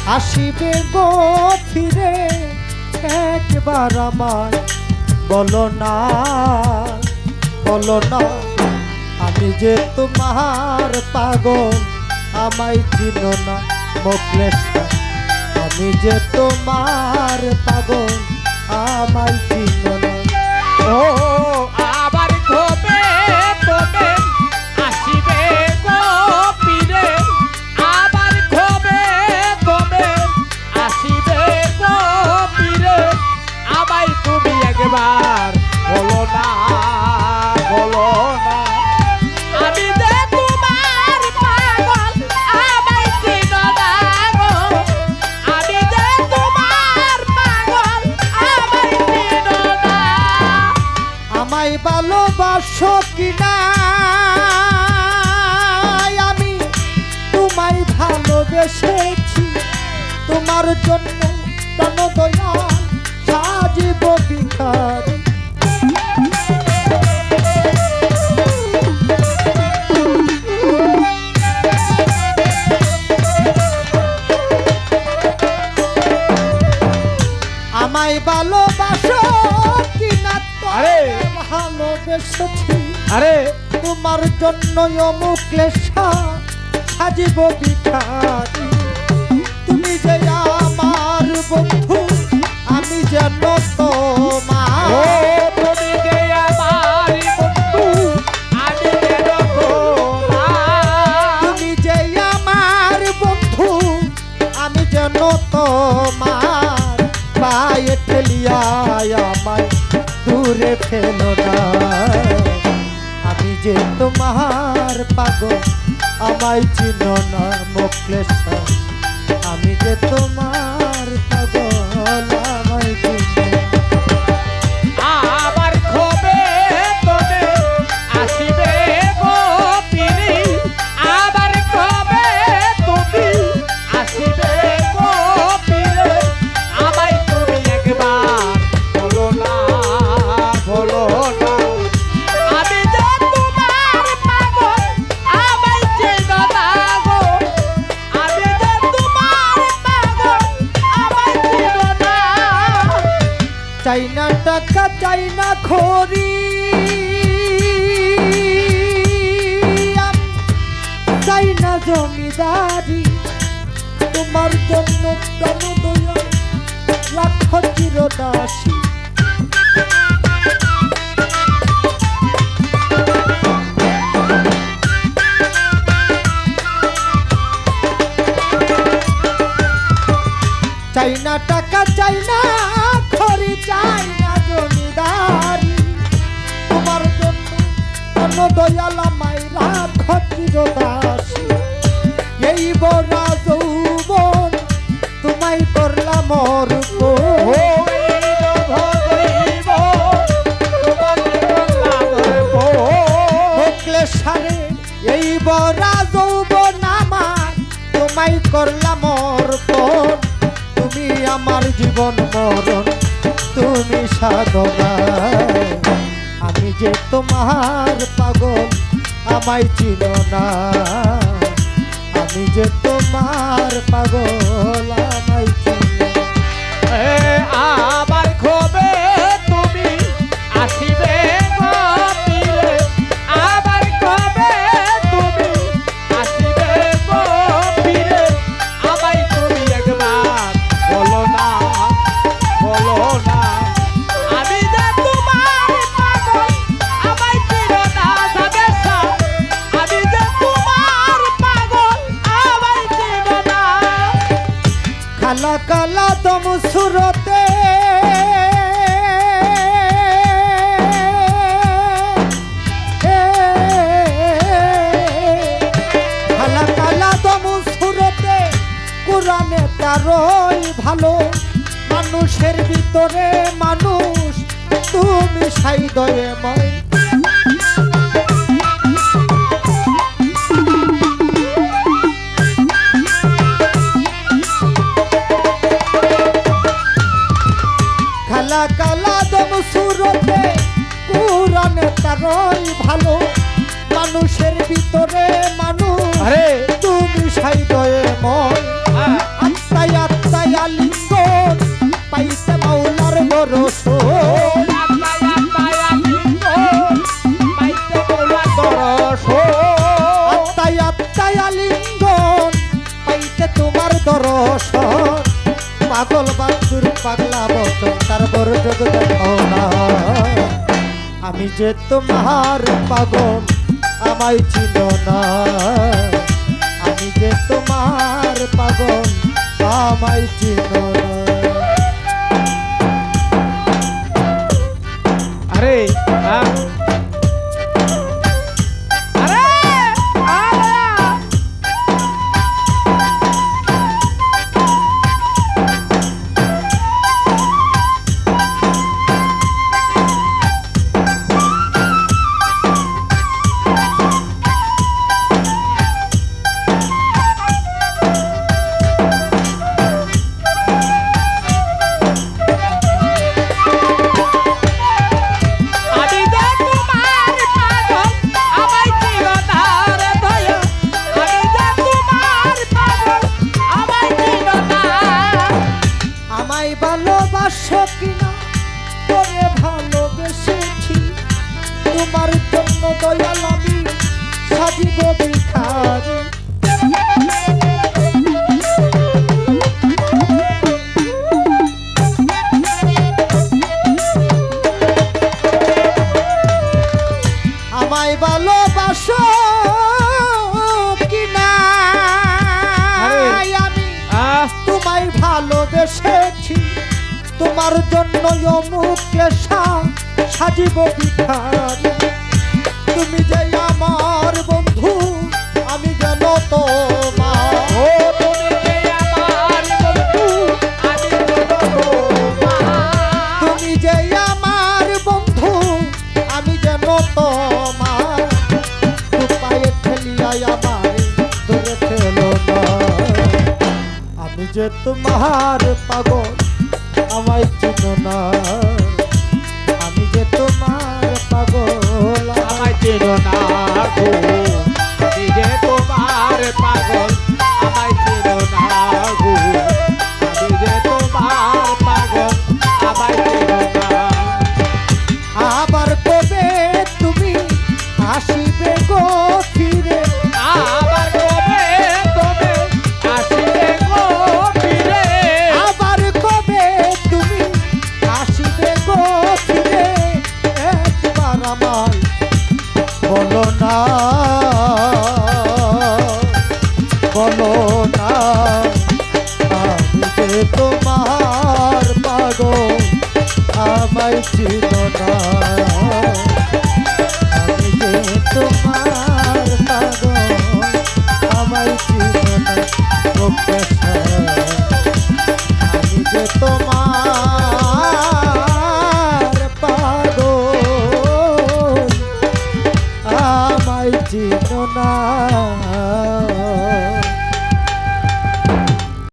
আসিবে গো ফিরে একবার আমায় বলো না আমি যে তোমার পাগল আমায় চিনো না মোকলেশা আমি যে তোমার পাগল আমায় চিনো না ও আবার কবে কবে আসিবে গো ফিরে আবার কবে কবে আসিবে গো ফিরে আমায় তুমি একবার বলো না আমি যে তোমার পাগল আমায় চিনো না গো আমি যে তোমার পাগল আমায় চিনো না আমায় ভালোবাসো কিনা আমি তোমায় ভালোবেসেছি তোমার জন্য প্রাণ দয়াল সাজিব ভিখারি আমায় ভালোবাসো কিনা ভালোবেসেছি আরে তোমার জন্য অমুক্লেশা সাজিব ভিখারি তুমি যে আমার বন্ধু আমি যেন তোমার তুমি যে আমার বন্ধু আমি যেন তোমার তুমি যে আমার বন্ধু আমি যেন তোমার পায়ে ঠেলিয়া আমায় দূরে ফেলো না আমি যে তোমার পাগল আমায় চিনো না মোকলেশা আমি যে তোমার পাগল আমায় চিনো আবার কবে কবে আসিবে গো ফিরে আবার কবে তুমি আসিবে গো ফিরে আমায় তুমি একবার বলো না আমি যে তোমার পাগল আমায় চেনো না গো আমি যে তোমার পাগল আমায় চেনো না চাই না টাকা চাই না খড়ি চাই না জমিদারি তোমার জন্য প্রাণ দয়াল লাখ চিরদাসী চাই না টাকা চাই না খড়ি চাই না জমিদারি তোমার জন্য প্রাণ দয়াল আমায় লাখ চিরদাসী এই বড়া যৌবন তোমায় করলাম মোকলেশারে এই বড়া যৌবন আমার তোমায় করলাম অর্পণ তুমি আমার জীবন মরণ তুমি সাধনা আমি যে তোমার পাগল আমায় চিনো না আমি যে তোমার পাগল আমায় চিনো আবার কবে তুমি আসিবে গো ফিরে আবার কবে তুমি আসিবে গো ফিরে আমায় তুমি একবার বলো না আমি যে তোমার পাগল আমায় চিনো না সাবেসা আমি যে তোমার পাগল আমায় চিনো না কালা কালা দম সুরতে কালা কালা দম সুরতে কোরআনে তারই ভালো মানুষের ভিতরে মানুষ তুমি সাইদয়ময় কালা কালা দম সুরতে কোরআনে তারই ভালো মানুষের ভিতরে মানুষ আরে তুমি সাইদয়ময় আত্মায়া পাগল বাচ্চুর পাগলা বচন তার বড় যোগ দেখো না আমি যে তোমার পাগল আমায় চিনো না আমি যে তোমার পাগল আমায় চিনো না আরে আরে আমায় ভালোবাসো কিনা তোরে ভালোবেসেছি তোমার জন্য দয়াল আমি সাজিব ভিখারি আমায় ভালোবাসো কিনা আমি তোমায় ভালোবেসেছি তোমার জন্য অমুকে সাজিব ভিখারি তুমি যে আমার বন্ধু আমি যেন তোমার ও তুমি যে আমার বন্ধু আমি তুমি যে আমার বন্ধু আমি যেন তোমার তু পায়ে ঠেলিয়া আমার ধরে ফেলো না আমি যে তোমার পাগল আমায় চিনো না আমি যে তোমার পাগল আমায় চেনো না গো আমি যে তোমার পাগল আমায় চেনো না গো আমি যে তোমার পাগল আমায় চেনো না আবার কবে তুমি আসিবে গো ফিরে আবার কবে তবে আসিবে গো ফিরে আবার কবে তুমি আসিবে গো ফিরে একবার আমায় বলো না বলো না আমি যে তোমার পাগল আমায় চিনো না আমি যে তোমার পাগল আমায় চিনো না ও পেশা আমি যে তোমার পাগল আমায় চিনো না